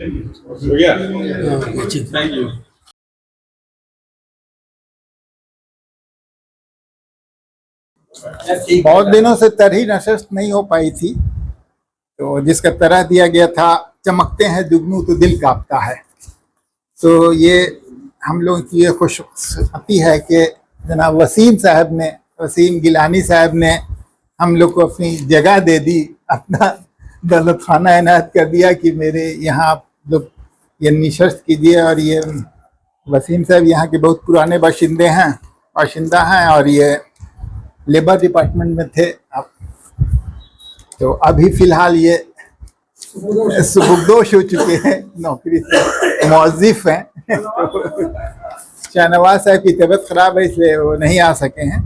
So yeah, thank you. बहुत दिनों से तरही नशस्त नहीं हो पाई थी, तो जिसका तरह दिया गया था चमकते हैं जुगनू तो दिल कांपता है। तो ये हम लोग की ये खुशकिस्मती है कि जनाब वसीम गिलानी साहब ने हम लोग को अपनी जगह दे दी, अपना दौलत खाना इनायत कर दिया कि मेरे यहाँ आप लोग ये निशस्त कीजिए। और ये वसीम साहब यहाँ के बहुत पुराने बाशिंदा हैं और ये लेबर डिपार्टमेंट में थे। अब तो अभी फ़िलहाल ये सुबुकदोश हो चुके हैं, नौकरी से मौज़िफ़ हैं। शाहनवाज साहब की तबीयत ख़राब है इसलिए वो नहीं आ सके हैं।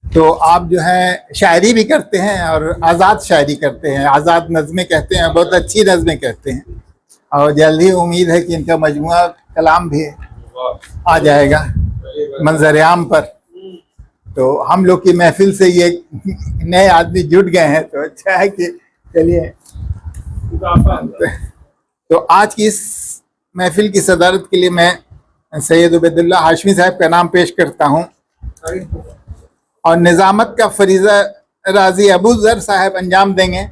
तो आप जो है शायरी भी करते हैं और आज़ाद शायरी करते हैं, आज़ाद नज़में कहते हैं, बहुत अच्छी नज़में कहते हैं। और जल्द ही उम्मीद है कि इनका मजमुआ कलाम भी आ जाएगा मंज़र आम पर। तो हम लोग की महफिल से ये नए आदमी जुट गए हैं, तो अच्छा है कि चलिए। तो आज की इस महफिल की सदारत के लिए मैं सैयद उबैदुल्लाह हाशमी साहब का नाम पेश करता हूँ और निज़ामत का फरीज़ा राजी अबू ज़र साहब अंजाम देंगे।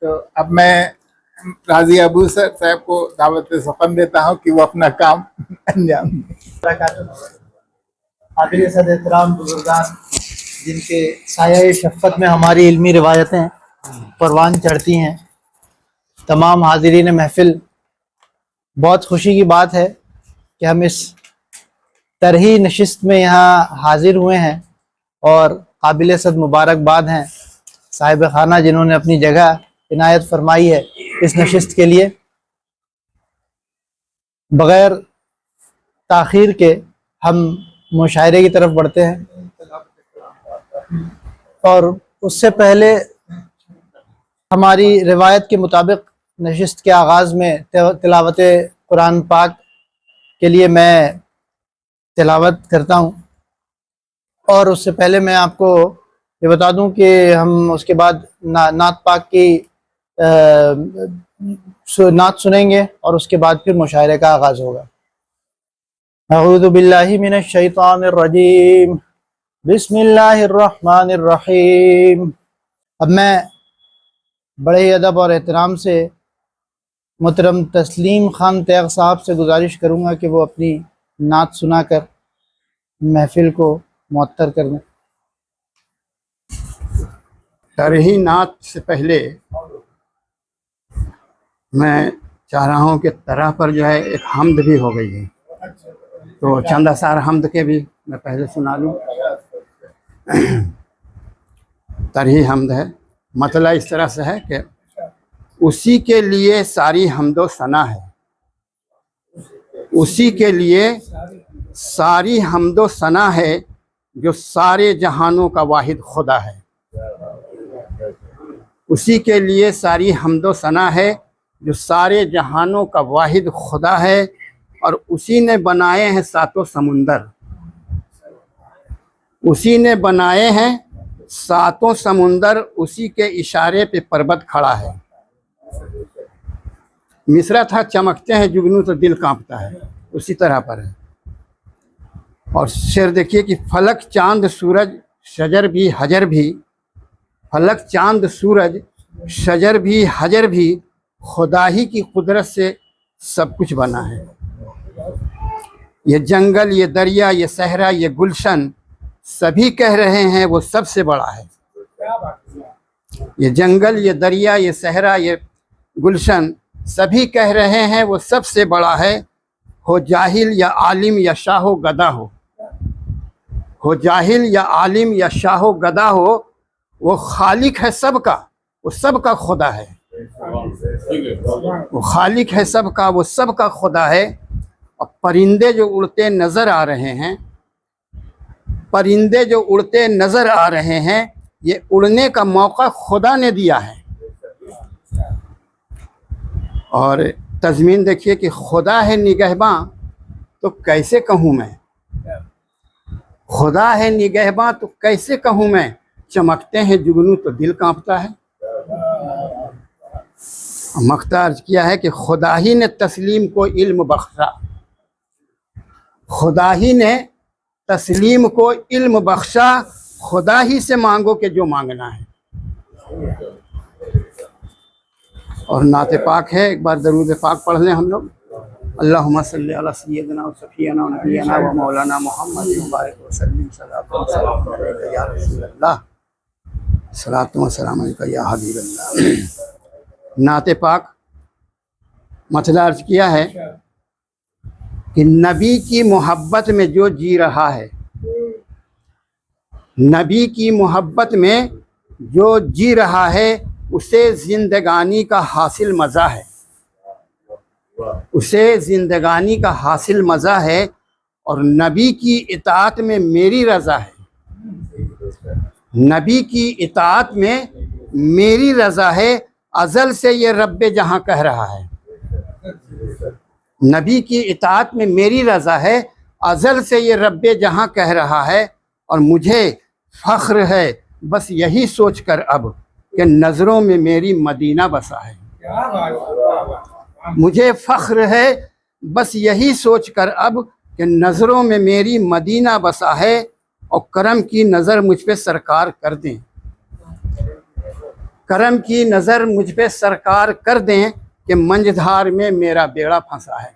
तो अब मैं राजी अबू ज़र साहब को दावत सफ़न देता हूँ कि वो अपना काम अंजाम दें। काबिल सद एहतराम बुजुर्गान, जिनके साया शफ़क़त में हमारी इल्मी रिवायतें परवान चढ़ती हैं, तमाम हाज़िरीन महफ़िल, बहुत खुशी की बात है कि हम इस तरही नशिस्त में यहाँ हाज़िर हुए हैं और काबिल सद मुबारकबाद हैं साहिब खाना जिन्होंने अपनी जगह इनायत फरमाई है इस नशिस्त के लिए। बग़ैर ताख़ीर के हम मुशायरे की तरफ बढ़ते हैं और उससे पहले हमारी रिवायत के मुताबिक नशिस्त के आगाज़ में तिलावत कुरान पाक के लिए मैं तिलावत करता हूँ। और उससे पहले मैं आपको ये बता दूं कि हम उसके बाद नात पाक की नात सुनेंगे और उसके बाद फिर मुशायरे का आगाज़ होगा। अऊज़ु बिल्लाहि मिनश शैतानिर रजीम, बिस्मिल्लाहिर रहमानिर रहीम। अब मैं बड़े ही अदब और एहतराम से मोहतरम तस्लीम खान तैग साहब से गुजारिश करूँगा कि वो अपनी नात सुनाकर महफिल को मुअत्तर कर दें। तरही नात से पहले मैं चाह रहा हूँ कि तरह पर जो है एक हम्द भी हो गई है, तो चंद असार हम्द के भी मैं पहले सुना लूँ। तरही हम्द है, मतलब इस तरह से है कि उसी के लिए सारी हम्दो सना है, उसी के लिए सारी हम्दो सना है जो सारे जहानों का वाहिद खुदा है। उसी के लिए सारी हम्दो सना है जो सारे जहानों का वाहिद खुदा है और उसी ने बनाए हैं सातों समुंदर, उसी ने बनाए हैं सातों समुंदर, उसी के इशारे पे पर्वत खड़ा है। मिसरा था चमकते हैं जुगनू तो दिल कांपता है, उसी तरह पर है। और शेर देखिए कि फलक चांद सूरज शजर भी हजर भी, फलक चांद सूरज शजर भी हजर भी, खुदा ही की कुदरत से सब कुछ बना है। ये जंगल, ये दरिया, ये सहरा, ये गुलशन, सभी कह रहे हैं वो सबसे बड़ा है। ये जंगल, ये दरिया, ये सहरा, ये गुलशन, सभी कह रहे हैं वो सबसे बड़ा है। हो जाहिल या आलिम या शाहो गदा हो जाहिल या आलिम या शाहो गदा हो, वो खालिक है सबका, वो सबका खुदा है। वो खालिक है सबका, वो सबका खुदा है। और परिंदे जो उड़ते नज़र आ रहे हैं, परिंदे जो उड़ते नज़र आ रहे हैं, ये उड़ने का मौका खुदा ने दिया है। और तज़मीन देखिए कि खुदा है निगहबां तो कैसे कहूँ मैं, खुदा है निगहबां तो कैसे कहूँ मैं, चमकते हैं जुगनू तो दिल कांपता है। मख्ता अर्ज किया है कि खुदा ही ने तस्लीम को इल्म बख्शा, खुदा ही ने तस्लीम को इल्म बख्शा, खुदा ही से मांगो कि जो मांगना है। और नाते पाक है, एक बार दरूद पाक पढ़ लें हम लोग। अल्लाहुम्मा सल्ली अला सय्यदना व सफियना व नबियना व मौलाना मुहम्मद मुबारक व सल्लिम सल्लल्लाहु अलैहि या रसूलल्लाह सलातु व सलाम अलैका या हबीबल्लाह। नाते पाक मतला अर्ज किया है कि नबी की मोहब्बत में जो जी रहा है, नबी की मोहब्बत में जो जी रहा है उसे जिंदगानी का हासिल मज़ा है, उसे जिंदगानी का हासिल मज़ा है। और नबी की इताअत में मेरी रज़ा है, नबी की इताअत में मेरी रज़ा है। अज़ल से ये रब्बे जहाँ कह रहा है, नबी की इताअत में मेरी रज़ा है, अज़ल से ये रब्बे जहाँ कह रहा है। और मुझे फ़ख्र है बस यही सोचकर अब कि नज़रों में मेरी मदीना बसा है, मुझे फ़ख्र है बस यही सोचकर अब कि नज़रों में मेरी मदीना बसा है। और करम की नज़र मुझ पे सरकार कर दें, करम की नज़र मुझ पे सरकार कर दें कि मंझधार में मेरा बेड़ा फंसा है,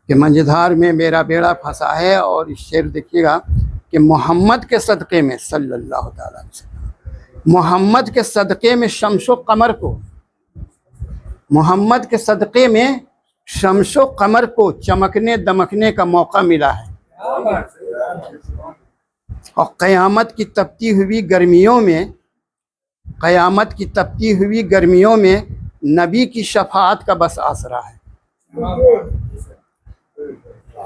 कि मंझधार में मेरा बेड़ा फंसा है। और इस शेर देखिएगा कि मोहम्मद के सदक़े में सल्लल्लाहु अलैहि वसल्लम, मोहम्मद के सदक़े में शम्सो कमर को, मोहम्मद के सदक़े में शम्सो कमर को चमकने दमकने का मौका मिला है। और क़यामत की तपती हुई गर्मियों में, क़यामत की तपती हुई गर्मियों में नबी की शफाअत का बस आसरा है,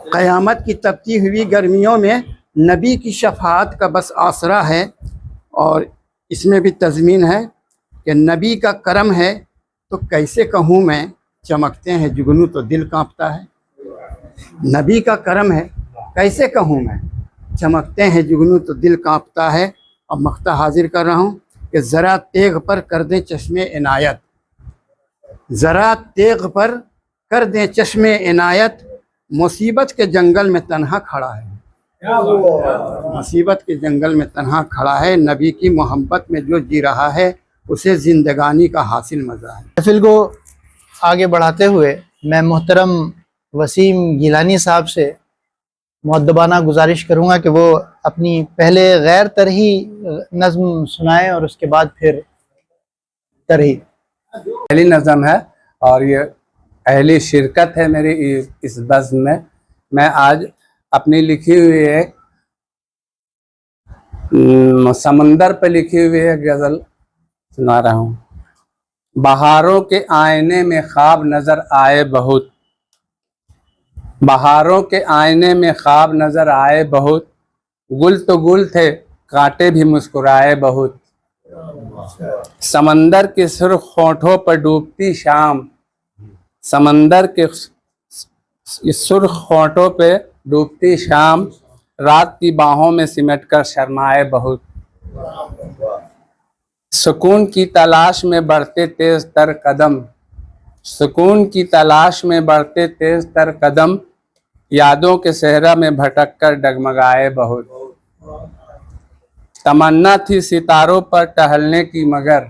क़यामत की तपती हुई गर्मियों में नबी की शफाअत का बस आसरा है। और इसमें भी तज़मीन है कि नबी का करम है तो कैसे कहूँ मैं, चमकते हैं जुगनू तो दिल कांपता है। नबी का करम है कैसे कहूँ मैं, चमकते हैं जुगनू तो दिल कांपता है। अब मख्ता हाजिर कर रहा हूँ कि ज़रा तेग पर कर दें चश्मे इनायत, ज़रा तेग पर कर दें चश्मे इनायत, मुसीबत के जंगल में तन्हा खड़ा है, मुसीबत के जंगल में तन्हा खड़ा है। नबी की मोहब्बत में जो जी रहा है उसे ज़िंदगानी का हासिल मज़ा है। महफिल को आगे बढ़ाते हुए मैं मोहतरम वसीम गिलानी साहब से मुअद्दबाना गुजारिश करूँगा कि वो अपनी पहले गैर तरही नज़्म सुनाएं और उसके बाद फिर तरही। पहली नज़म है और ये पहली शिरकत है मेरी इस बज़्म में। मैं आज अपनी लिखी हुई एक समंदर पे लिखी हुई एक गज़ल सुना रहा हूँ। बहारों के आईने में ख्वाब नज़र आए बहुत, बहारों के आईने में ख्वाब नज़र आए बहुत, गुल तो गुल थे कांटे भी मुस्कुराए बहुत। समंदर के सुर्ख होठों पर डूबती शाम, समंदर के सुर्ख होठों पे डूबती शाम, रात की बाहों में सिमट कर शर्माए बहुत। सुकून की तलाश में बढ़ते तेज तर कदम, सुकून की तलाश में बढ़ते तेज तर कदम, यादों के सहरा में भटक कर डगमगाए बहुत। तमन्ना थी सितारों पर टहलने की मगर,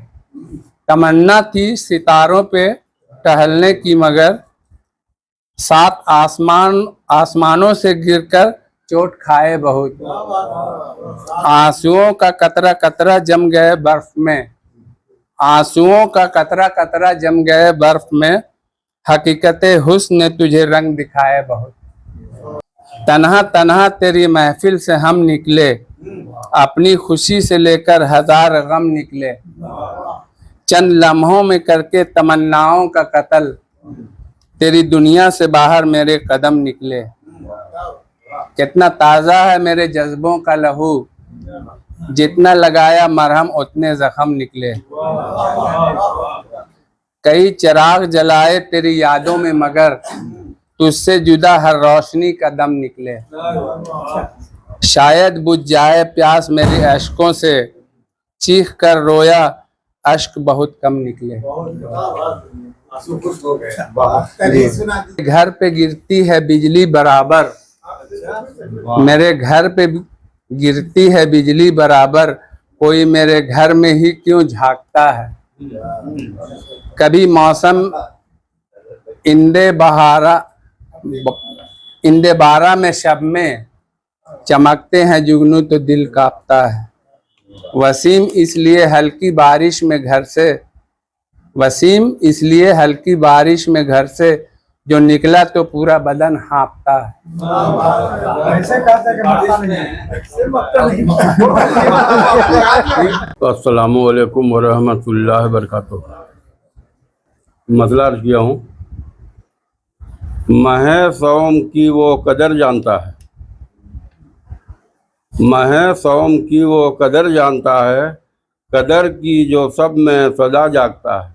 तमन्ना थी सितारों पे टहलने की मगर, सात आसमानों से गिरकर चोट खाए बहुत। आंसुओं का कतरा कतरा जम गए बर्फ में, आंसुओं का कतरा कतरा जम गए बर्फ में, हकीकते हुस्न ने तुझे रंग दिखाए बहुत। तन्हा तन्हा तेरी महफिल से हम निकले, अपनी खुशी से लेकर हजार गम निकले, चंद लम्हों में करके तमन्नाओं का कत्ल, तेरी दुनिया से बाहर मेरे कदम निकले। कितना ताज़ा है मेरे जज्बों का लहू, जितना लगाया मरहम उतने जख्म निकले। कई चिराग जलाए तेरी यादों में मगर, तुझसे जुदा हर रोशनी का दम निकले। शायद बुझ जाए प्यास मेरे अश्कों से, चीख कर रोया अश्क बहुत कम निकले। घर पे गिरती है बिजली बराबर, मेरे घर पे गिरती है बिजली बराबर, कोई मेरे घर में ही क्यों झांकता है। कभी मौसम इंदे बारा में शब में चमकते हैं जुगनू तो दिल कांपता है। वसीम इसलिए हल्की बारिश में घर से, वसीम इसलिए हल्की बारिश में घर से, जो निकला तो पूरा बदन हाँपता है। अस्सलामु अलैकुम वरहमतुल्लाहि वबरकातुहू। मसला अर्ज किया हूँ, महे सौम की वो कदर जानता है, महे सौम की वो कदर जानता है, कदर की जो सब में सदा जागता है।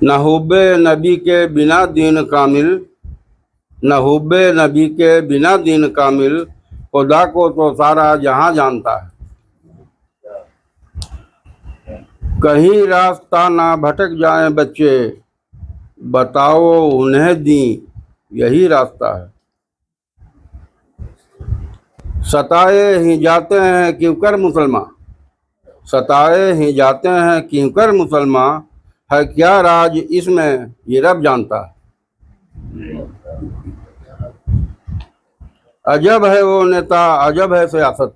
न हुब्बे नबी के बिना दीन कामिल, न हुब्बे नबी के बिना दीन कामिल, खुदा को तो सारा जहां जानता है। कहीं रास्ता ना भटक जाए बच्चे, बताओ उन्हें दी यही रास्ता है। सताए ही जाते हैं क्यों कर मुसलमान, सताए ही जाते हैं क्यों कर मुसलमान, है क्या राज इसमें ये रब जानता है। अजब है वो नेता, अजब है सियासत,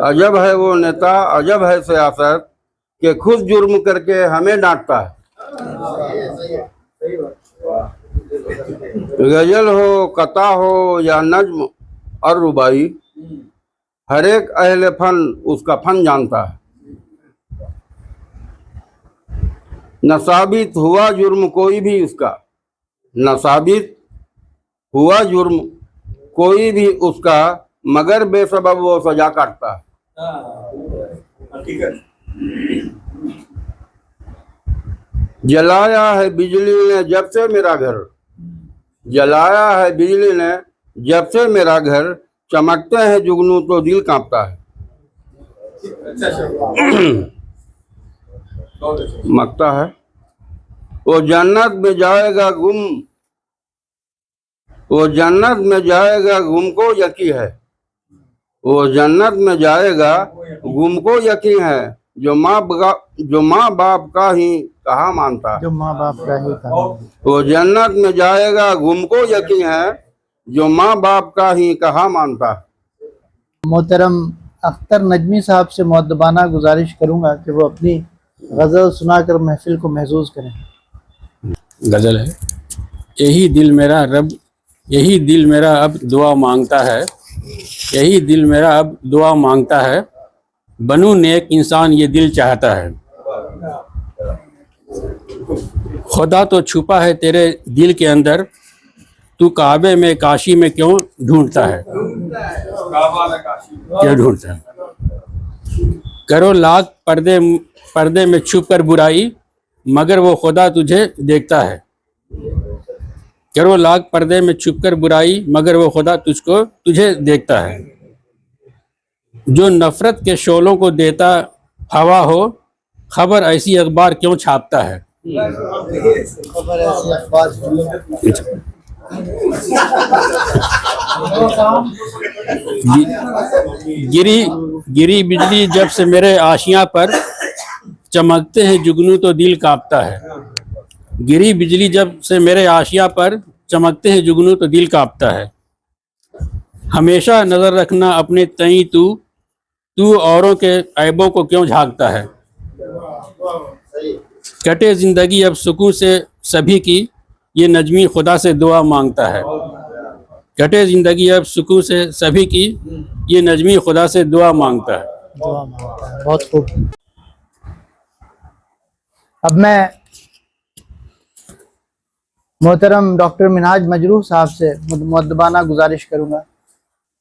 अजब है वो नेता, अजब है सियासत, कि खुद जुर्म करके हमें डांटता है। गजल हो, कता हो या नज्म और रुबाई, हर एक अहले फन उसका फन जानता है। न साबित हुआ जुर्म कोई भी उसका, न साबित हुआ जुर्म कोई भी उसका, मगर बेसबब वो सजा काटता है। जलाया है बिजली ने जब से मेरा घर, जलाया है बिजली ने जब से मेरा घर, चमकते हैं जुगनू तो दिल कांपता है। मकता है वो जन्नत में जाएगा गुम, वो जन्नत में जाएगा गुम को यकीन है, वो जन्नत में जाएगा गुम को यकीन है, जो माँ बाप का ही कहा मानता है। जो माँ बाप का ही कहा। वो जन्नत में जाएगा गुम को यकीन है, जो माँ बाप का ही कहा मानता है। मोहतरम अख्तर नजमी साहब से मुअद्दबाना गुजारिश करूंगा कि वो अपनी गज़ल सुनाकर महफिल को महसूस करें। गज़ल है, यही दिल मेरा रब, यही दिल मेरा अब दुआ मांगता है, यही दिल मेरा अब दुआ मांगता है, बनूं नेक इंसान ये दिल चाहता है। खुदा तो छुपा है तेरे दिल के अंदर, तू काबे में काशी में क्यों ढूंढता है, क्यों ढूंढता है। करो लाख पर्दे में छुप कर बुराई, मगर वो खुदा तुझे देखता है। करो लाख पर्दे में छुप कर बुराई, मगर वो खुदा तुझे देखता है। जो नफरत के शोलों को देता हवा हो, खबर ऐसी अखबार क्यों छापता है। खबर ऐसी अखबार गिरी बिजली जब से मेरे आशियां पर, चमकते हैं जुगनू तो दिल कांपता है। गिरी बिजली जब से मेरे आशियां पर, चमकते हैं जुगनू तो दिल कांपता है। हमेशा नजर रखना अपने तई, तू औरों के ऐबों को क्यों झांकता है। कटे जिंदगी अब सुकून से सभी की, ये नजमी खुदा से दुआ मांगता है। कटे जिंदगी अब सुकून से सभी की, ये नजमी खुदा से दुआ मांगता है। दुआ मांगता है। बहुत खूब। अब मैं मोहतरम डॉक्टर मिनहाज मजरूह साहब से मुअद्दबाना गुजारिश करूंगा।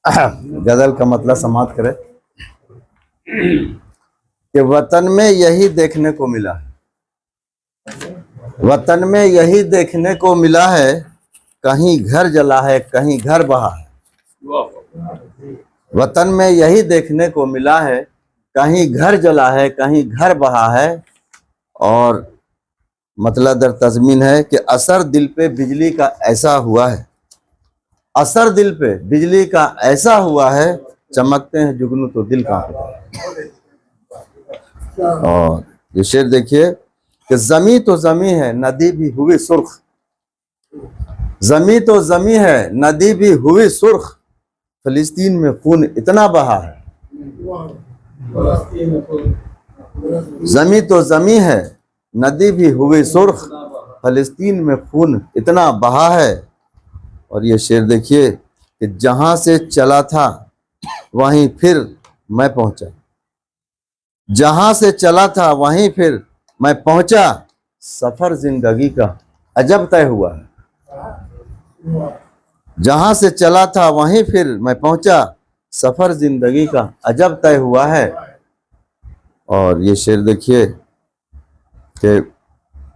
गजल का मतलब समाप्त करें कि वतन में यही देखने को मिला है, वतन में यही देखने को मिला है, कहीं घर जला है कहीं घर बहा है। वतन में यही देखने को मिला है, कहीं घर जला है, कहीं घर बहा है। और मतलब दर तज़मीन है कि असर दिल पे बिजली का ऐसा हुआ है, असर दिल पे बिजली का ऐसा हुआ है, चमकते हैं जुगनू तो दिल कांपता है। और ये शेर देखिए कि जमी तो जमी है, नदी भी हुई सुर्ख, जमी तो जमी है, नदी भी हुई सुर्ख, फिलिस्तीन में खून इतना बहा है। जमी तो जमी है, नदी भी हुई सुर्ख, फिलिस्तीन में खून इतना बहा है। और ये शेर देखिए कि जहां से चला था वहीं फिर मैं पहुंचा, जहां से चला था वहीं फिर मैं पहुंचा, सफर जिंदगी का अजब तय हुआ है। जहां से चला था वहीं फिर मैं पहुंचा, सफर जिंदगी का अजब तय हुआ है। और ये शेर देखिए कि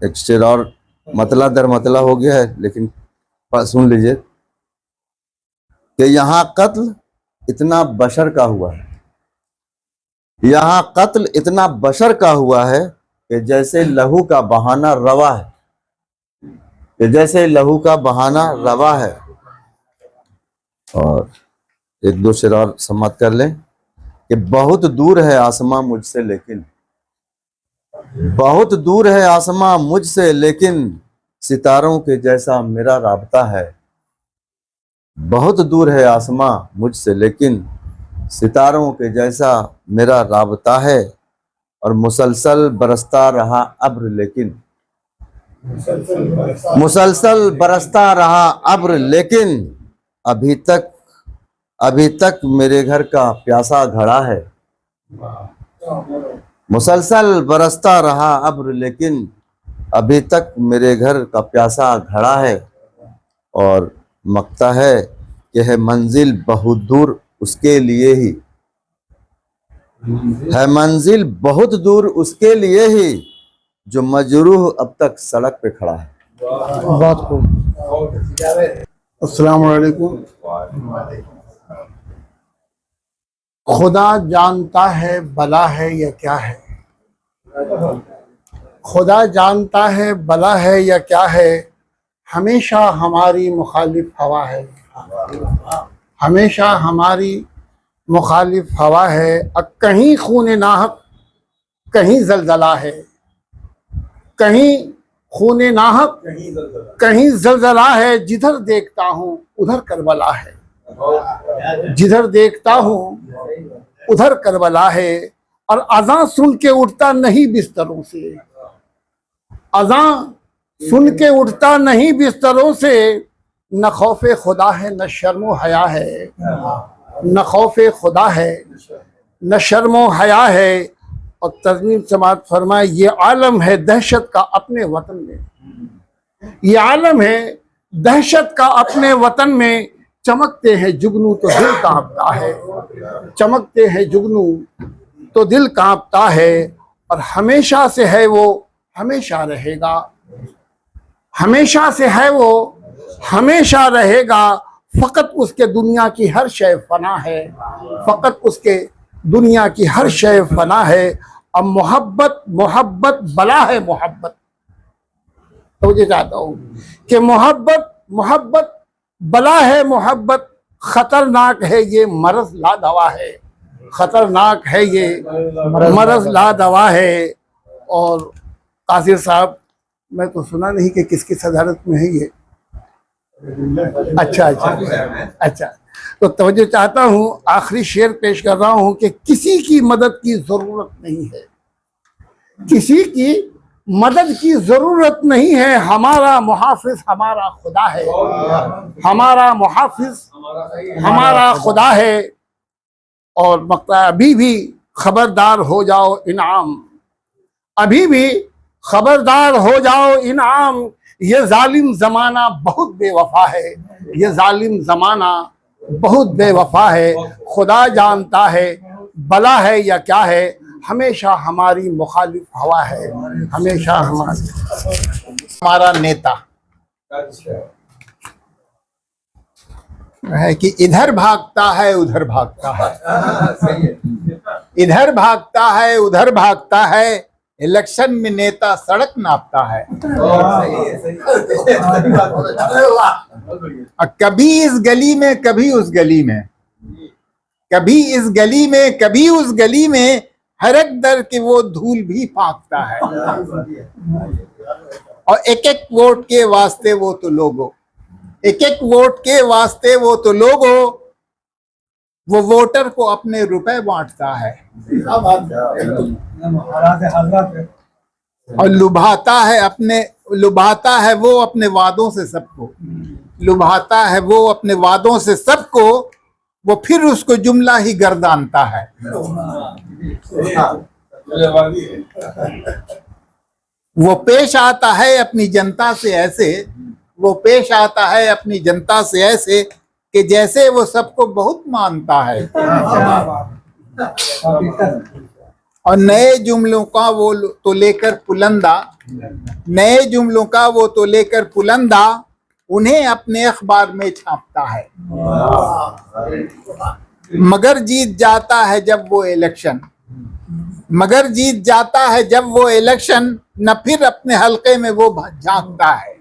एक शेर और मतला दर मतला हो गया है, लेकिन सुन लीजिए कि यहाँ कत्ल इतना बशर का हुआ है, यहाँ कत्ल इतना बशर का हुआ है कि जैसे लहू का बहाना रवा है, कि जैसे लहू का बहाना रवा है। और एक दो शेर और समाप्त कर लें कि बहुत दूर है आसमां मुझसे लेकिन, बहुत दूर है आसमां मुझसे लेकिन, सितारों के जैसा मेरा राबता है। बहुत दूर है आसमां मुझसे लेकिन, सितारों के जैसा मेरा राबता है। और मुसलसल बरसता रहा अब्र लेकिन, मुसलसल बरसता रहा अब्र लेकिन, अभी तक मेरे घर का प्यासा घड़ा है। मुसलसल बरसता रहा अब्र लेकिन, अभी तक मेरे घर का प्यासा घड़ा है। और मकता है कि है मंजिल बहुत दूर उसके लिए ही, है मंजिल बहुत दूर उसके लिए ही, जो मजरूह अब तक सड़क पे खड़ा है। बहुत खूब। अस्सलाम वालेकुम। खुदा जानता है बला है या क्या है, खुदा जानता है बला है या क्या है, हमेशा हमारी मुखालिफ हवा है, हमेशा हमारी मुखालिफ हवा है। कहीं खून नाहक कहीं जलजला है, कहीं खून नाहक कहीं जलजला है, जिधर देखता हूँ उधर करबला है, जिधर देखता हूँ उधर करबला है। और अज़ान सुन के उठता नहीं बिस्तरों से, अज़ान सुन के उठता नहीं बिस्तरों से, न खौफे खुदा है न शर्मो हया है, न खौफे खुदा है न शर्मो हया है। और तज़मीन समात फरमाए, ये आलम है दहशत का अपने वतन में, ये आलम है दहशत का अपने वतन में, चमकते हैं जुगनू तो दिल कांपता है, चमकते हैं जुगनू तो दिल कांपता है। और हमेशा से है वो हमेशा रहेगा, हमेशा से है वो हमेशा रहेगा। फ़कत उसके दुनिया की हर शय फना है, फ़कत उसके दुनिया की हर शय फना है। अब मोहब्बत मोहब्बत बला है मोहब्बत, तो मुझे चाहता हूँ कि मोहब्बत मोहब्बत बला है मोहब्बत, खतरनाक है ये मरज ला दवा है, खतरनाक है ये मरज ला दवा है। और कासिर साहब, मैं तो सुना नहीं कि किसकी सदारत में है ये। अच्छा अच्छा अच्छा, तो तवज्जो चाहता हूँ, आखिरी शेर पेश कर रहा हूँ कि किसी की मदद की जरूरत नहीं है, किसी की मदद की जरूरत नहीं है, हमारा मुहाफिज हमारा खुदा है, हमारा मुहाफिज हमारा खुदा है। और मकता अभी भी खबरदार हो जाओ इनाम, अभी भी खबरदार हो जाओ इनाम, ये जालिम जमाना बहुत बेवफा है, ये जालिम जमाना बहुत बेवफा है। खुदा जानता है बला है या क्या है, हमेशा हमारी मुखालिफ हवा है, हमेशा हमारा नेता है कि इधर भागता है उधर भागता है, इधर भागता है उधर भागता है, इलेक्शन में नेता सड़क नापता है। और कभी इस गली में कभी उस गली में, कभी इस गली में कभी उस गली में, हर एक दर के वो धूल भी फांकता है। और एक एक वोट के वास्ते वो तो लोगो, एक एक वोट के वास्ते वो तो लोगो, वो वोटर को अपने रुपए बांटता है और लुभाता है वो अपने वादों से सबको, लुभाता है वो अपने वादों से सबको, वो फिर उसको जुमला ही गर्दानता है। वो पेश आता है अपनी जनता से ऐसे, वो पेश आता है अपनी जनता से ऐसे कि जैसे वो सबको बहुत मानता है। और नए जुमलों का वो तो लेकर पुलंदा, नए जुमलों का वो तो लेकर पुलंदा, उन्हें अपने अखबार में छापता है। मगर जीत जाता है जब वो इलेक्शन, मगर जीत जाता है जब वो इलेक्शन, न फिर अपने हलके में वो झांकता है।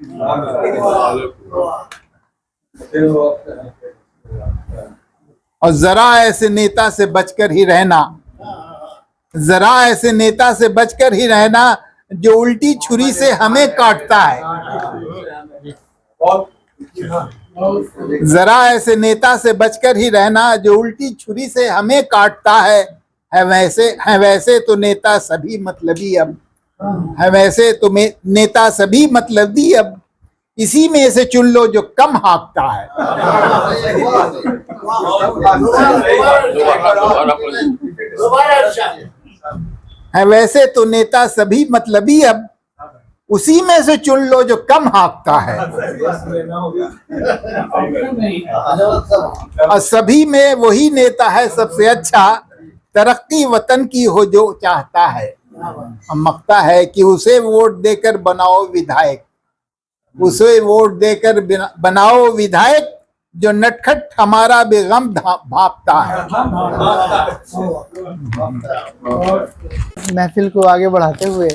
और जरा ऐसे नेता से बचकर ही रहना, जरा ऐसे नेता से बचकर ही रहना, जो उल्टी छुरी से हमें काटता है। जरा ऐसे नेता से बचकर ही रहना, जो उल्टी छुरी से हमें काटता है वैसे तो नेता सभी मतलबी अब, है वैसे तो नेता सभी मतलबी अब, इसी में से चुन लो जो कम हाँकता है। है वैसे तो नेता सभी मतलबी अब, उसी में से चुन लो जो कम हाँकता है। और सभी में वही नेता है सबसे अच्छा, तरक्की वतन की हो जो चाहता है। मकता है कि उसे वोट देकर बनाओ विधायक, उसे वोट देकर बनाओ विधायक, जो नटखट हमारा बेगम भापता है। महफिल को आगे बढ़ाते हुए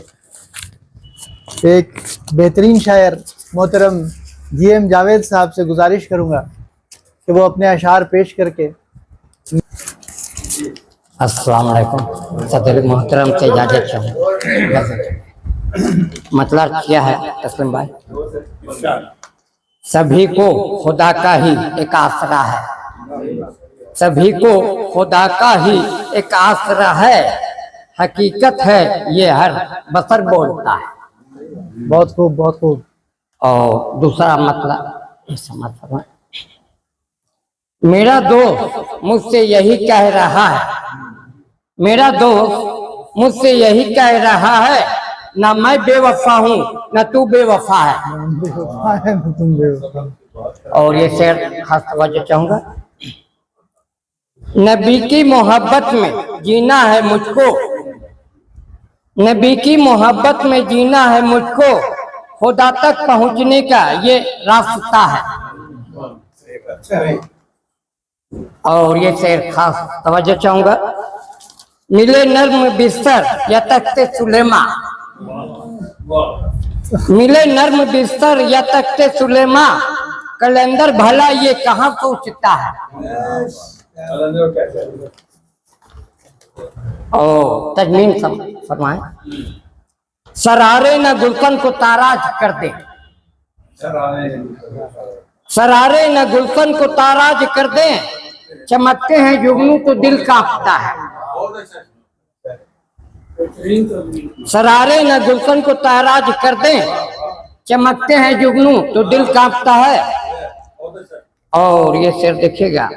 एक बेहतरीन शायर मोहतरम GM जावेद साहब से गुजारिश करूंगा कि वो अपने अशार पेश करके। अस्सलाम वालेकुम। सदर मोहतरम से इजाजत चाहूँ। मतलब क्या है तस्लीम भाई? सभी को खुदा का ही एक आसरा है, सभी को खुदा का ही एक आसरा है, हकीकत है ये हर बसर बोलता है। बहुत खूब, बहुत खूब। और दूसरा मतलब मेरा दोस्त मुझसे यही कह रहा है, मेरा दोस्त मुझसे यही कह रहा है, ना मैं बेवफा हूँ ना तू बेवफा है। तुम बेवफा। और ये शेर खास तवज्जो चाहूंगा। नबी की मोहब्बत में जीना है मुझको, नबी की मोहब्बत में जीना है मुझको, खुदा तक पहुंचने का ये रास्ता है। और ये शेर खास तवज्जो चाहूंगा। मिले नर्म बिस्तर या तख्ते सुलेमा, मिले नर्म बिस्तर या तख्ते सुलेमा, कैलेंडर भला ये कहाँ सोचता है। और तजमीन फरमाए। सरारे न गुलशन को ताराज कर दे, सरारे न गुलशन को ताराज कर दे, चमकते हैं जुगनू तो दिल कांपता है। सरारे न गुलशन को ताराज कर दे, चमकते हैं जुगनू तो दिल कांपता है। और ये शेर देखिएगा।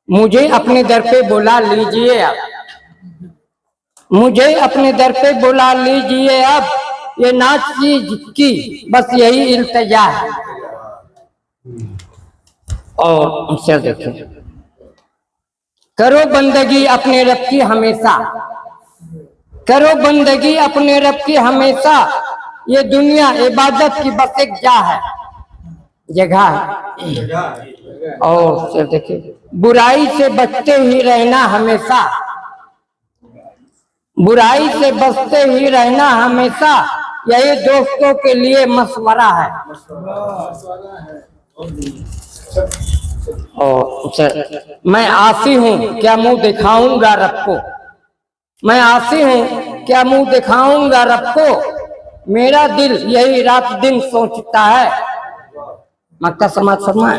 मुझे अपने दर पे बुला लीजिए अब, मुझे अपने दर पे बुला लीजिए अब, ये नाच की बस यही इल्तिजा है। और शेर देखिए। करो बंदगी अपने रब की हमेशा, करो बंदगी अपने रब की हमेशा, ये दुनिया इबादत की बस एक जगह है। और फिर देखिए। बुराई से बचते ही रहना हमेशा, बुराई से बचते ही रहना हमेशा, यही दोस्तों के लिए मशवरा है। सर, मैं आसी हूँ क्या मुंह दिखाऊंगा रब को, मैं आसी हूँ क्या मुंह दिखाऊंगा रब को, मेरा दिल यही रात दिन सोचता है। मक्का समाज फरमाए,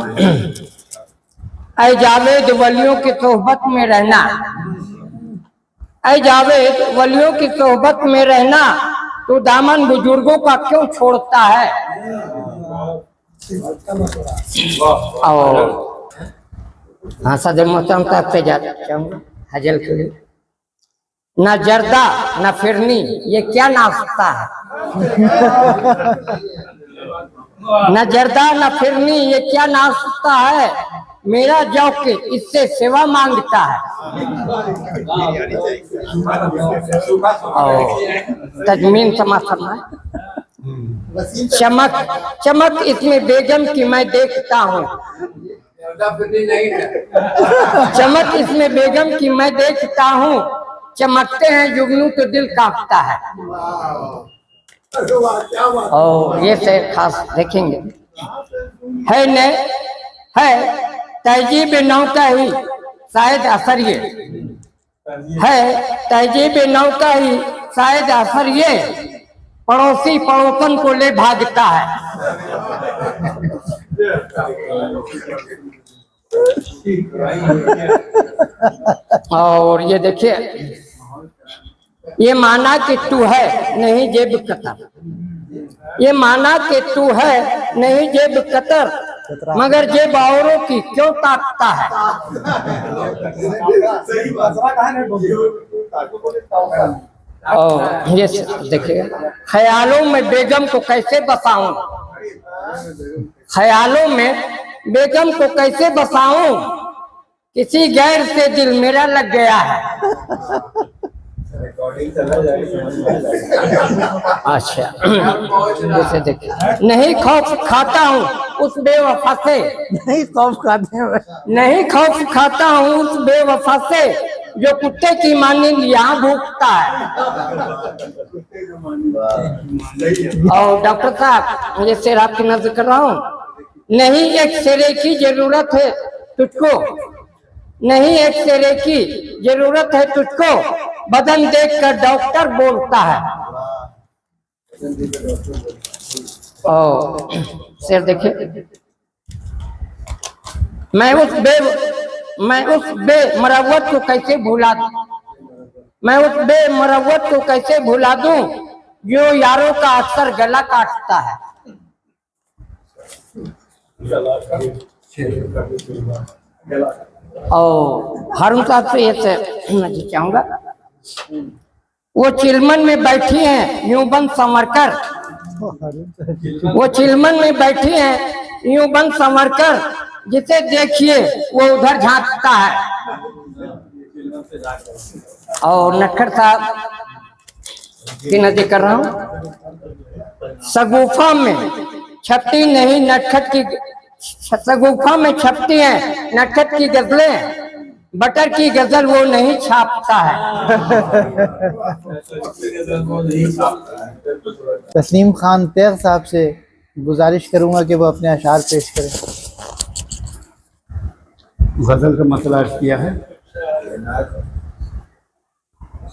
ऐ जावेद वलियों की सोहबत में रहना, ऐ जावेद वलियों की सोहबत में रहना, तो दामन बुजुर्गों का क्यों छोड़ता है। और हाँ सदर मोहतरम तक पे जाता चाहूँगा हजल के लिए। न जर्दा न फिरनी ये क्या नाश्ता है, न जर्दा न फिरनी ये क्या नाश्ता है, मेरा जौक इससे सेवा मांगता है। तजमीन समाज फरमाए, चमक चमक इसमें बेगम की मैं देखता हूँ, चमक इसमें बेगम की मैं देखता हूँ, चमकते हैं जुगनू तो दिल कांपता है। और ये से खास देखेंगे, है न है तहजीब नौका ही शायद असर ये है, तहजीब नौका ही शायद असर ये, पड़ोसी पड़ोसन को ले भागता है। और ये देखिए, ये माना कि तू है नहीं जेब कतर, ये माना कि तू है नहीं जेब कतर, मगर जेब औरों की क्यों ताकता है। और ये देखिए, ख्यालों में बेगम को कैसे बसाऊं, ख्यालों में बेगम को कैसे बसाऊं, किसी गैर से दिल मेरा लग गया है। अच्छा जैसे देखिए, नहीं खौफ खाता हूँ उस बेवफा से, नहीं खौफ खाते हैं, नहीं खौफ खाता हूँ उस बेवफा से, जो कुत्ते की मानी यहाँ भूखता है। और डॉक्टर साहब ये शेर आपकी नजर कर रहा हूँ, नहीं एक शेरे की जरूरत है तुझको, नहीं एक शेरे की जरूरत है तुझको, बदन देखकर डॉक्टर बोलता है। और शेर देखिए, मैं उस बेमरवत को कैसे भुला दूं, मैं उस बेमरवत को कैसे भुला दूं, जो यारों का अक्सर गला काटता है। और हारून साहब से ये चाहूंगा, वो चिलमन में बैठी हैं यूं बन संवर कर, वो चिलमन में बैठी हैं यूं बन संवर कर, जिसे देखिए वो उधर झांकता है। और नटखट साहब की नजर कर रहा हूँ, सगुफा में छपती नहीं नटखट की, सगुफा में छपती हैं नटखट की गजलें, बटर की गजल वो नहीं छापता है। तस्लीम खान तैग साहब से गुजारिश करूंगा कि वो अपने अशार पेश करें। गजल का मसला अर्ज किया है,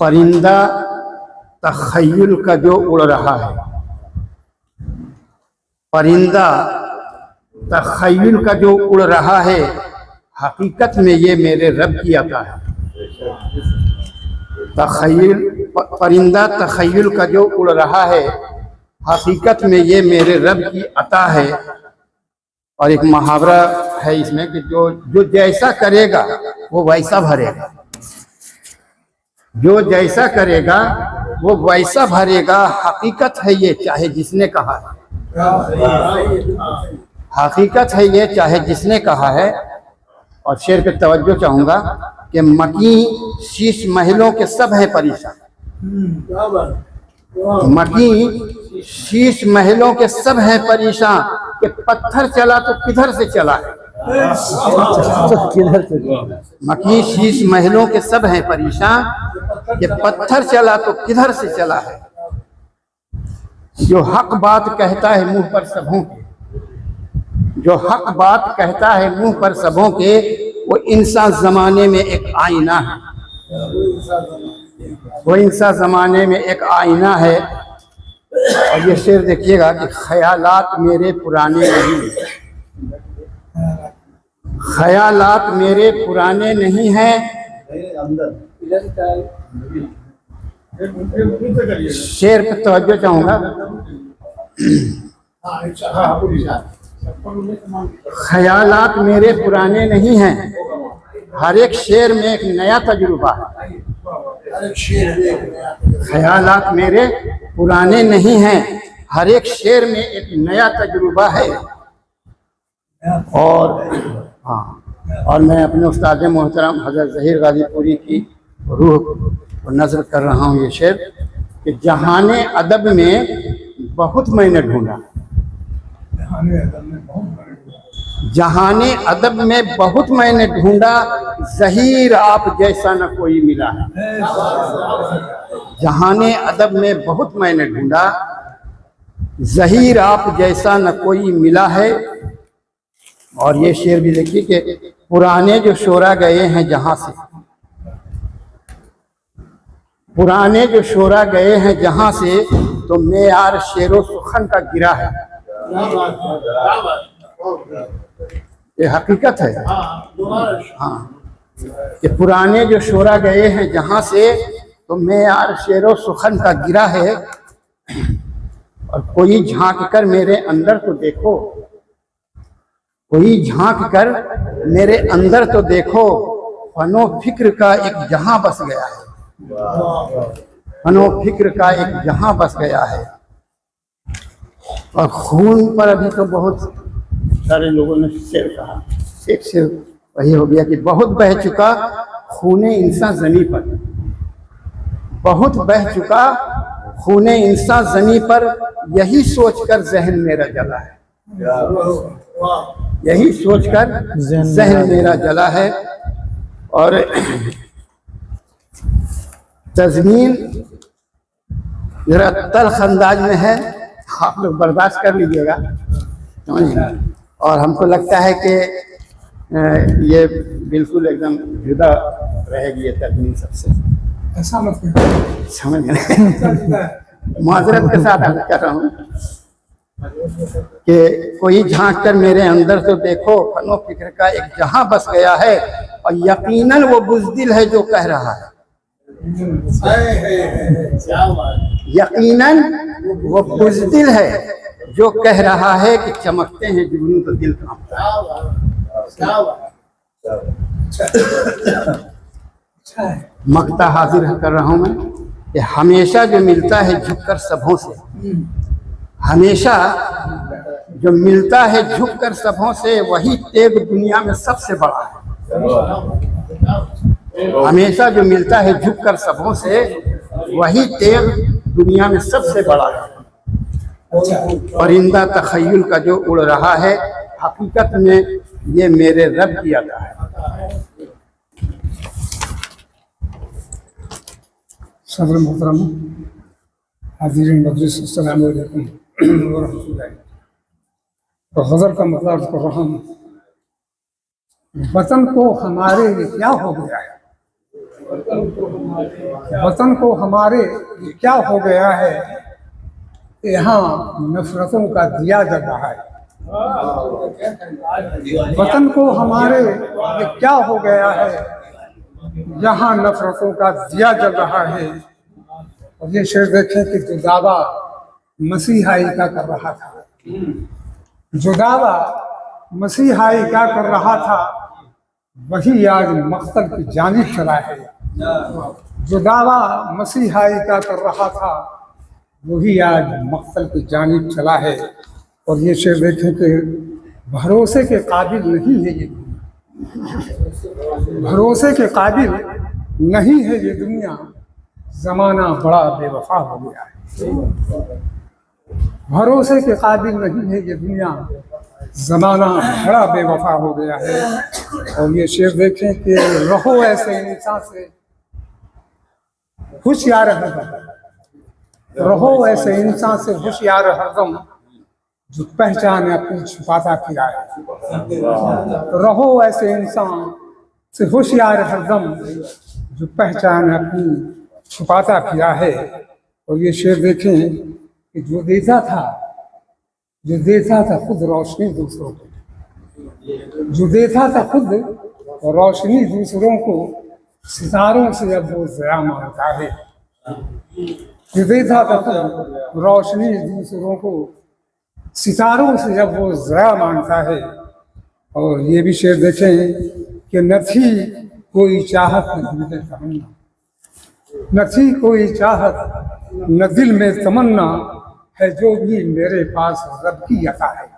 परिंदा तखय्युल का जो उड़ रहा है, परिंदा तखय्युल का जो उड़ रहा है, हकीकत में ये मेरे रब की अता है। तखय्युल, परिंदा तखय्युल का जो उड़ रहा है, हकीकत में ये मेरे रब की अता है। और एक मुहावरा है इसमें कि जो जैसा करेगा वो वैसा भरेगा, जो जैसा करेगा वो वैसा भरेगा। हकीकत है ये चाहे जिसने कहा है, हकीकत है ये चाहे जिसने कहा है। और शेर पे तवज्जो चाहूंगा कि मकी शीश महलों के सब हैं परेशान, मकी शीश महलों के सब हैं परेशान, कि पत्थर चला तो किधर से चला है। मकी शीश महलों के सब हैं परेशान, ये पत्थर चला तो किधर से चला है। जो हक बात कहता है मुंह पर सबों के, जो हक बात कहता है मुंह पर सबों के, वो इंसान जमाने में एक आईना है। वो इंसान जमाने में एक आईना है। और ये शेर देखिएगा कि ख्यालात मेरे पुराने नहीं, ख्यालात मेरे पुराने नहीं हैं। शेर पे तवज्जो चाहूंगा। ख्यालात मेरे पुराने नहीं हैं, हर एक शेर में एक नया तजुर्बा है। ख्यालात मेरे पुराने नहीं हैं, हर एक शेर में एक नया तजुर्बा है। और मैं अपने उस्ताद मोहतरम हज़रत ज़हीर गाज़ीपुरी की रूह को नज़र कर रहा हूँ ये शेर कि जहाने अदब में बहुत मैंने ढूंढा, जहाने अदब में बहुत मैंने ढूंढा, ज़हीर आप जैसा न कोई मिला है। जहाने अदब में बहुत मैंने ढूंढा, ज़हीर आप जैसा न कोई मिला है। और ये शेर भी देखिए कि पुराने जो शोरा गए हैं जहां से, पुराने जो शोरा गए हैं जहां से, तो मेयार शेरो सुखन का गिरा है। ये हकीकत है। हाँ, कि पुराने जो शोरा गए हैं जहां से, तो मेयार शेरो सुखन का गिरा है। और कोई झांक कर मेरे अंदर तो देखो, कोई झांक कर मेरे अंदर तो देखो, फनो फिक्र का एक जहां बस गया है। फनो फिक्र का एक जहां बस गया है। और खून पर अभी तो बहुत सारे लोगों ने शेर कहा, एक शेर वही हो गया कि बहुत बह चुका खूने इंसान जमी पर, बहुत बह चुका खूने इंसान जमी पर, यही सोचकर जहन मेरा जला है। यही सोचकर जहन मेरा जला है। और तज़मीन जरा तल्ख अंदाज में है, आप लोग बर्दाश्त कर लीजिएगा, समझिए। और हमको लगता है कि ये बिल्कुल एकदम जुदा रहेगी ये तज़मीन सबसे, ऐसा मत समझ गए। माजरत के साथ अर्ज़ कर रहा हूँ कि कोई झांक कर मेरे अंदर तो देखो, फनो फिक्र का एक जहां बस गया है। और यकीनन वो बुज़दिल है जो कह रहा है, यकीनन वो बुज़दिल है जो कह रहा है कि चमकते हैं जुगनू तो दिल कांपता है। मक्ता हाजिर कर रहा हूं मैं कि हमेशा जो मिलता है झुककर सबों से, हमेशा जो मिलता है झुककर सबों से, वही तेग दुनिया में सबसे बड़ा है। हमेशा जो मिलता है झुककर सबों से, वही तेग दुनिया में सबसे बड़ा है। परिंदा तखय्युल का जो उड़ रहा है, हकीकत में ये मेरे रब की अदा है। सदर मोहतरम हाज़िरीन मजलिस, अस्सलामु अलैकुम व रहमतुल्लाहि। तो गज़ल का मतलब कर रहा हूँ, वतन को हमारे लिए क्या हो गया है, वतन को हमारे लिए क्या हो गया है, यहाँ नफरतों का दिया जल रहा है। वतन को हमारे लिए क्या हो गया है, यहाँ नफरतों का दिया जल रहा है। और ये शेर देखें कि जो दावा मसीहाई का कर रहा था, जो दावा मसीहाई का कर रहा था, वही आज मक्तल की जानिब चला है। जो दावा मसीहाई का कर रहा था, वही आज मक्तल की जानिब चला है। और ये शेर देखें कि भरोसे के काबिल नहीं है ये दुनिया, भरोसे के काबिल नहीं है ये दुनिया, ज़माना बड़ा बेवफा हो गया है। भरोसे के काबिल नहीं है ये दुनिया, ज़माना बड़ा बेवफा हो गया है। और ये शेर देखें कि रहो ऐसे इंसान से होशियार हरदम रहो ऐसे इंसान से होशियार हरदम जो पहचान अपनी छुपाता फिरा है। रहो ऐसे इंसान से होशियार हरदम जो पहचान अपनी छुपाता फिरा है। और ये शेर देखें कि जो देता था खुद रोशनी दूसरों को, जो देता था खुद रोशनी दूसरों को, सितारों से अब वो ज़या मांगता है। जो देता था खुद रोशनी दूसरों को, सितारों से जब वो ज़या मांगता है। और ये भी शेर देखें कि न थी कोई चाहत न दिल में तमन्ना, न थी कोई चाहत न दिल में तमन्ना, है जो भी मेरे पास रब की अता है।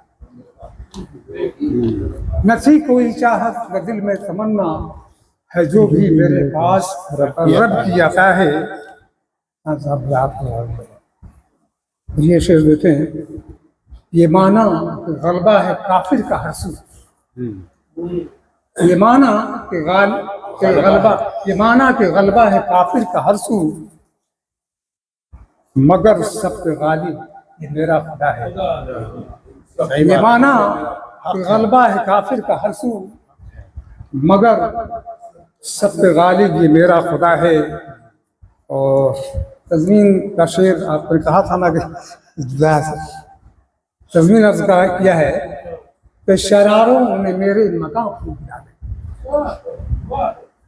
न थी कोई चाहत न दिल में तमन्ना, है जो भी मेरे पास रब की अता है। ये शेर देते हैं, ये माना कि गलबा है काफिर का हर सू, ये माना कि गलबा है काफिर का हर सू, मगर सब पे गालिब ये मेरा खुदा है। ये माना कि गलबा है काफिर का हर सू, मगर सब पे गालिब ये मेरा खुदा है। और तज़मीन का शेर आपने कहा था ना कि तज़मीन अर्ज़ किया है कि शरारों ने मेरे मकान फूंक डाले,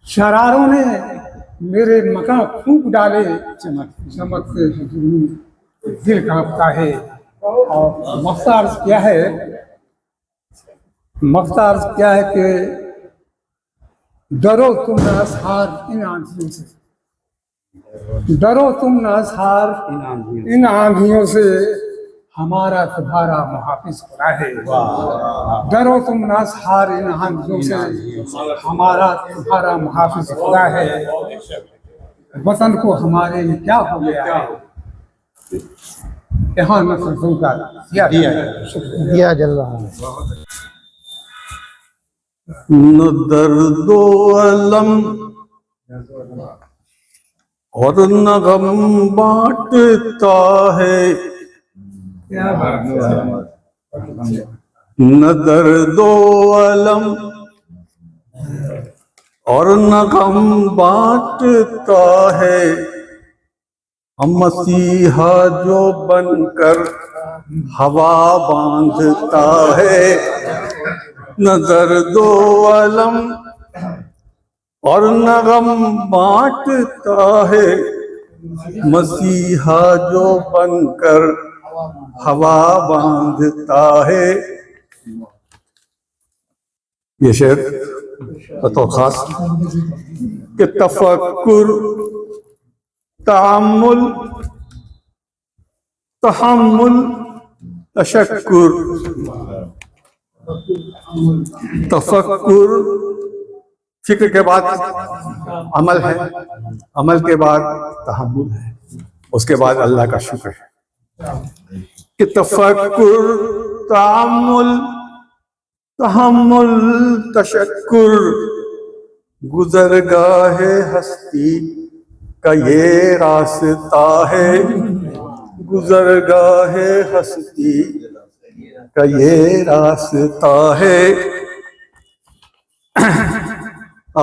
शरारों ने मेरे मकान फूंक डाले, चमक से दिल कांपता है। और मख्तार क्या है, मख्तार क्या है कि डरो तुम न असहार इन आंधियों से, डरो तुम न असहार इन आंधियों से, हमारा तुम्हारा मुहाफिज खुदा है। डरो तुम न असहार इन आंधियों से, हमारा तुम्हारा मुहाफिज खुदा है। वतन को हमारे लिए क्या हो गया है, यहाँ नफरतों का दिया जल रहा है। न दर्दो अलम और न गम बांटता है, क्या बात है। न दर्दो अलम और न गम बांटता है, हम मसीहा जो बनकर हवा बांधता है। न दर्दो अलम और न गम बांटता है, मसीहा जो बनकर हवा बांधता है। ये शेर तो खास कि तफक्कुर तामुल तहम्मुल तशक्कुर, तफक्कुर फिक्र के बाद अमल है, अमल के बाद तहम्मुल है, उसके बाद अल्लाह का शुक्र है। कि तफक्कुर तामुल तहम्मुल तशक्कुर, गुज़रगाहे हस्ती का ये रास्ता है, गुज़रगाहे हस्ती का ये रास्ता है।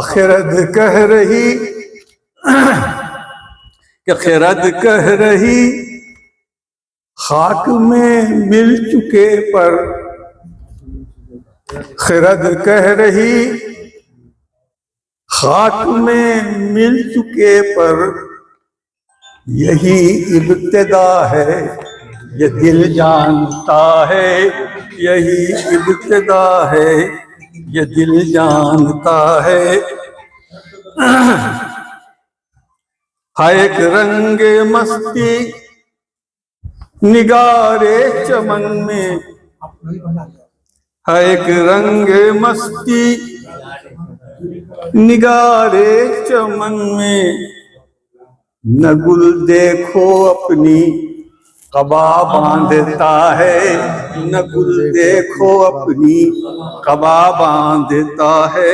खिरद कह रही कि खिरद कह रही, खाक में मिल चुके पर, खिरद कह रही खाक में मिल चुके पर, यही इब्तिदा है ये दिल जानता है, यही इब्तिदा है ये दिल जानता है। है एक रंग मस्ती निगारे चमन में, है एक रंग मस्ती निगारे चमन में, न गुल देखो अपनी कबा बांधता है, न गुल देखो अपनी कबा बांधता है।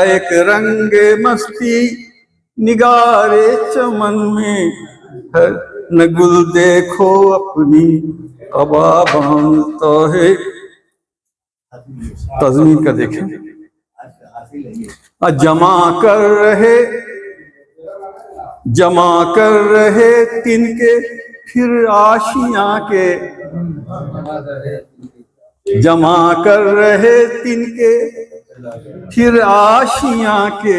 एक रंग मस्ती निगारे चमन में है न गुल देखो अपनी कबा बांधता है। तज़मीन का देखें, जमा कर रहे तिनके फिर आशियां के, जमा कर रहे तिनके फिर आशियां के,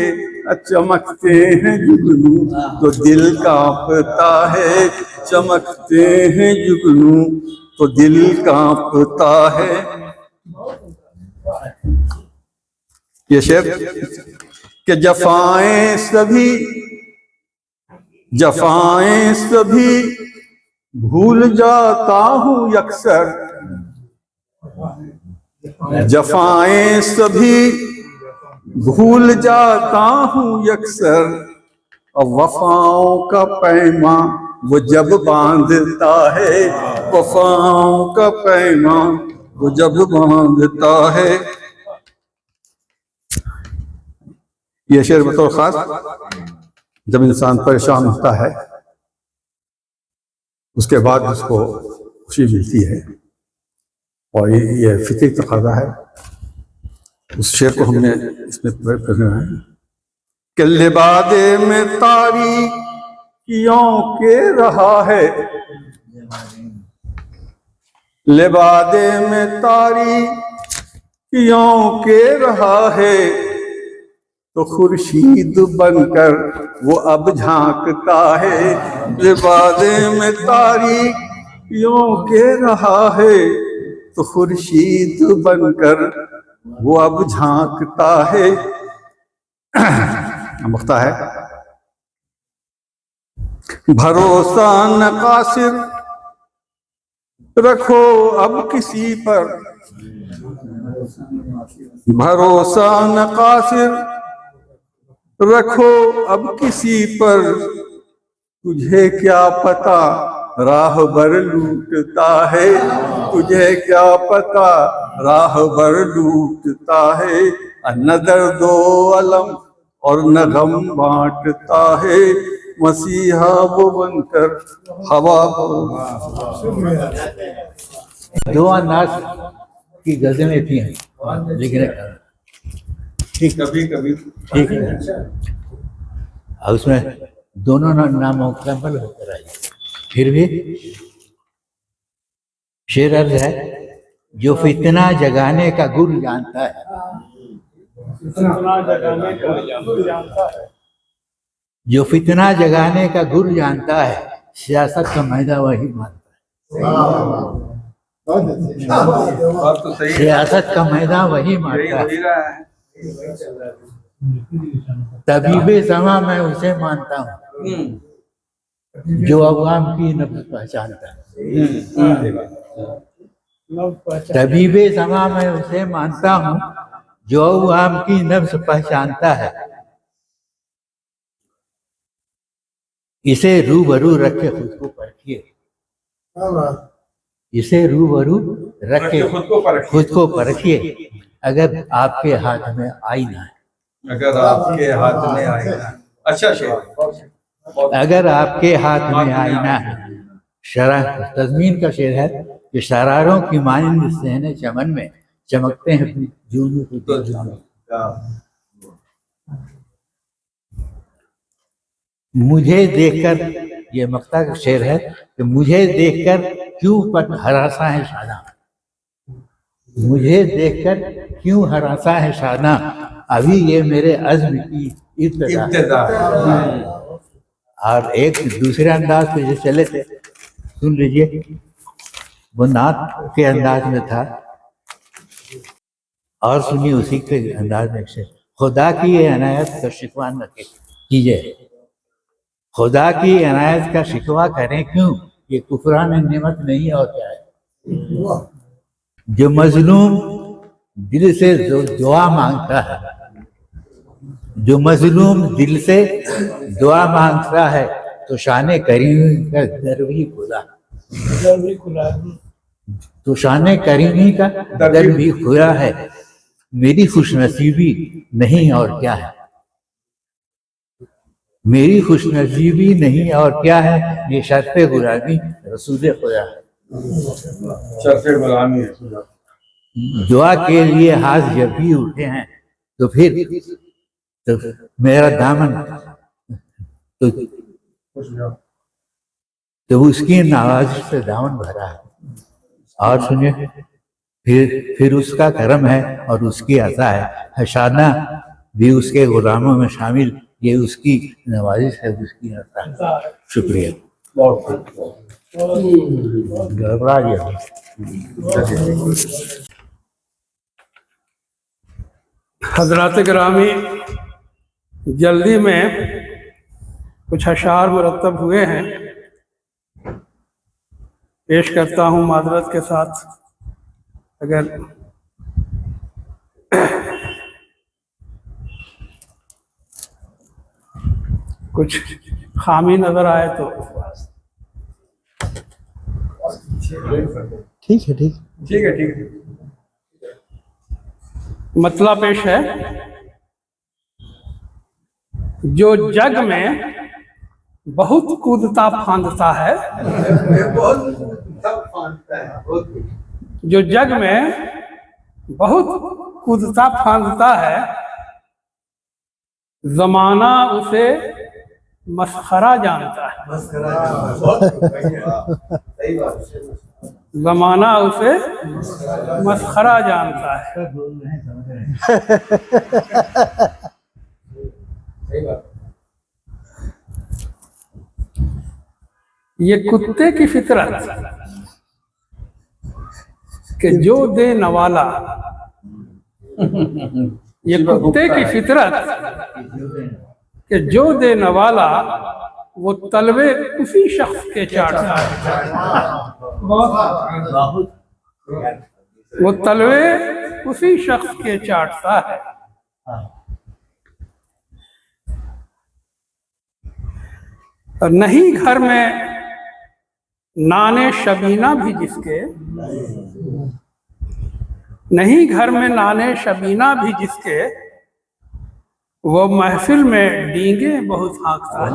चमकते हैं जुगनू तो दिल कांपता है, चमकते हैं जुगनू तो दिल कांपता है। ये शेर कि जफाएं सभी भूल जाता हूँ अक्सर, जफाएं सभी भूल जाता हूँ अक्सर, और वफाओं का पैमा वो जब बांधता है, वफाओं का पैमा वो जब बांधता है। ये शेर बतौर खास जब इंसान परेशान होता है उसके बाद उसको खुशी मिलती है, और ये फितरी तकाज़ा है। उस शेर को हमने इसमें पढ़ना है कि लिबादे में तारीकियों के रहा है, लिबादे में तारीकियों के रहा है, तो खुर्शीद बनकर वो अब झांकता है। लिबादे में तारीकियों के रहा है, तो खुर्शीद बनकर वो अब झांकता है। मुख्ता है, भरोसा न कासिर रखो अब किसी पर, भरोसा न कासिर रखो अब किसी पर, तुझे क्या पता राहबर लूटता है, तुझे क्या पता राहबर लूटता है। न दर्दो अलम और न गम बांटता है, मसीहा वो बनकर हवा। दो अंदाज की गजलें थी लेकिन ठीक कभी कभी ठीक है, और उसमें दोनों नाम मुकम्मल होकर आई। फिर भी शेर अर्ज है, जो फितना जगाने का गुर जानता है, जो फितना जगाने का गुर जानता है, सियासत का मैदा वही मानता है, सियासत का मैदा वही मानता है। तबीबे ज़मा मैं उसे मानता हूँ जो अवाम की नब्ज़ पहचानता है, तबीबे ज़मा मैं उसे मानता हूँ जो अवाम की नब्ज़ पहचानता है। इसे रूबरू रख के खुद को परखिए, इसे रूबरू रख के खुद को परखिए। अगर आपके हाथ में आईना है, अगर आपके हाथ में आईना, अच्छा शेर, अगर आपके हाथ में आईना है। तज़मीन का शेर है कि शरारों की मानिंद सहने चमन में चमकते हैं जूनू को। मुझे देखकर, ये मक्ता का शेर है कि मुझे देखकर क्यों पर हरासा है शाना, मुझे देखकर क्यों हरासा है शाना, अभी ये मेरे अज़्म की इब्तिदा है। और एक दूसरे अंदाज पे जो चले थे, सुन लीजिए, वो नात के अंदाज में था, और सुनिए उसी के अंदाज में से, खुदा की ये अनायत का शिकवा न कीजिए, खुदा की अनायत का शिकवा करें क्यों, ये कुफरान नेमत नहीं और क्या है। जो मजलूम दिल से दुआ मांगता है, जो मजलूम दिल से दुआ मांगता है, तो शाने करीमी का दर भी खुला, तो शाने करीमी का दर भी खुला है। मेरी खुशनसीबी नहीं और क्या है। मेरी खुशनसीबी नहीं और क्या है, ये शर्फ गुलामी रसूल खुदा है। शर्फ़े गुलामी है। दुआ के लिए हाथ जब भी उठे हैं तो फिर तो मेरा दामन तो उसकी नवाज़िश से दामन भरा है। और सुनिए, फिर उसका करम है और उसकी अता है, हशाना भी उसके गुलामों में शामिल, ये उसकी नवाजिश है, उसकी अता है। शुक्रिया। गड़बड़ा गया। हजरात गिरामी, जल्दी में कुछ अशार मुरतब हुए हैं, पेश करता हूँ माजरत के साथ। अगर कुछ खामी नजर आए तो ठीक है, ठीक। ठीक है, ठीक है। मतला पेश है। जो जग में बहुत कूदता फांदता है, जो जग में बहुत कूदता फांदता है, जमाना उसे मस्खरा जानता है। जमाना उसे मस्खरा जानता है। ये कुत्ते की फितरत कि जो दे नवाला, ये कुत्ते की फितरत कि जो दे नवाला, वो तलवे उसी शख्स के चाटता है। वो तलवे उसी शख्स के चाटता है। और नहीं घर में नाने शबीना भी जिसके, नहीं घर में नाने शबीना भी जिसके, वो महफिल में डींगे बहुत हाँकता है।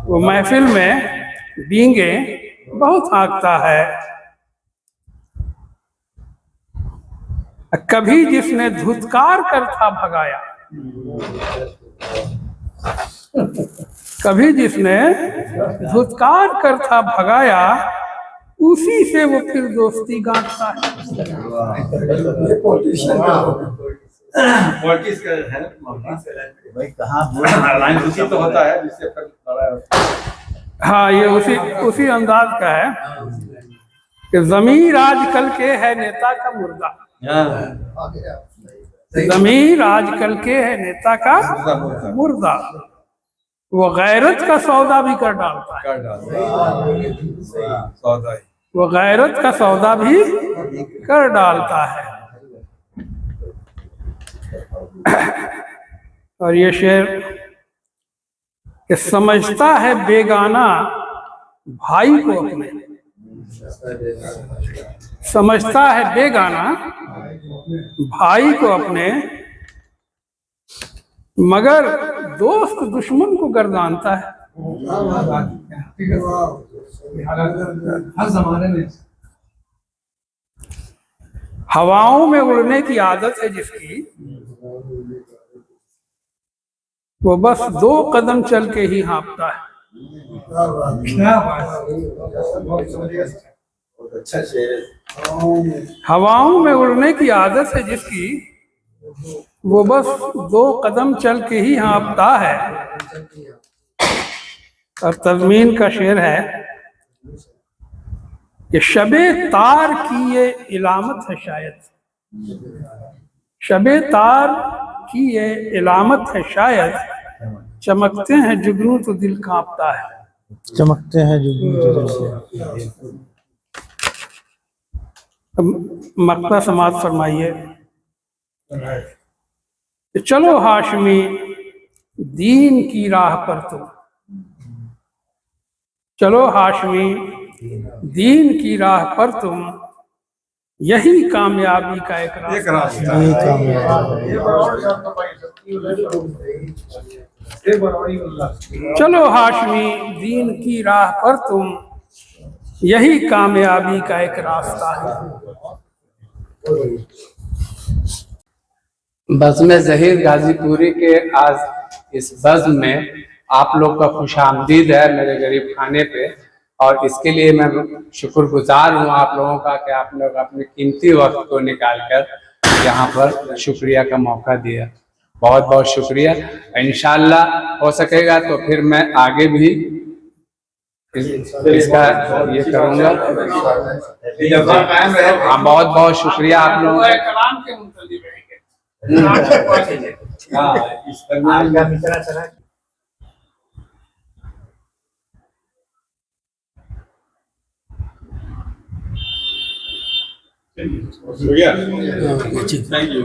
वो महफिल में डींगे बहुत हाँकता है। कभी जिसने धुतकार कर था भगाया, कभी जिसने धुतकार कर था भगाया, उसी से वो फिर दोस्ती गांठता है। पॉलिटिक्स का है भाई, कहाँ लाइन उसी तो होता है जिससे फिर लड़ाई होता है। हाँ, ये उसी अंदाज का है कि ज़मीर आजकल के है नेता का मुर्दा। ज़मीर आजकल के है नेता का मुर्दा, वो गैरत का सौदा भी कर डालता है। वो गैरत का सौदा भी कर डालता है। और ये शेर कि समझता है बेगाना भाई को अपने, समझता है बेगाना भाई को अपने, मगर दोस्त दुश्मन को गर्दानता है। हर जमाने में हवाओं में उड़ने की आदत है जिसकी, वो बस 2 कदम चल के ही हाँफता है। हवाओं में उड़ने की आदत है जिसकी, वो बस 2 कदम चल के ही हाँफता है। और तज़मीन का शेर है कि शबे तार की ये इलामत है शायद, शबे तार की ये इलामत है शायद, चमकते हैं जुगनू तो दिल कांपता है। चमकते हैं जो मक्ता समाज फरमाइए। चलो हाशमी दीन की राह पर तुम, चलो हाशमी दीन की राह पर तुम, यही कामयाबी का एक एक रास्ता रास्ता यही कामयाब है। चलो हाशमी दीन की राह पर तुम, यही कामयाबी का एक रास्ता है। बज़्म ज़हीर गाजीपुरी के आज इस बज़्म में आप लोग का खुशामदीद है मेरे गरीब खाने पे, और इसके लिए मैं शुक्रगुजार हूँ आप लोगों का कि आप लोग अपने कीमती वक्त को निकाल कर यहाँ पर शुक्रिया का मौका दिया। बहुत बहुत शुक्रिया। इंशाअल्लाह हो सकेगा तो फिर मैं आगे भी इसका ये करूँगा। हाँ, बहुत बहुत शुक्रिया आप लोगों का। कलाम के मुंतज़िर रहेंगे। हो गया। Thank you.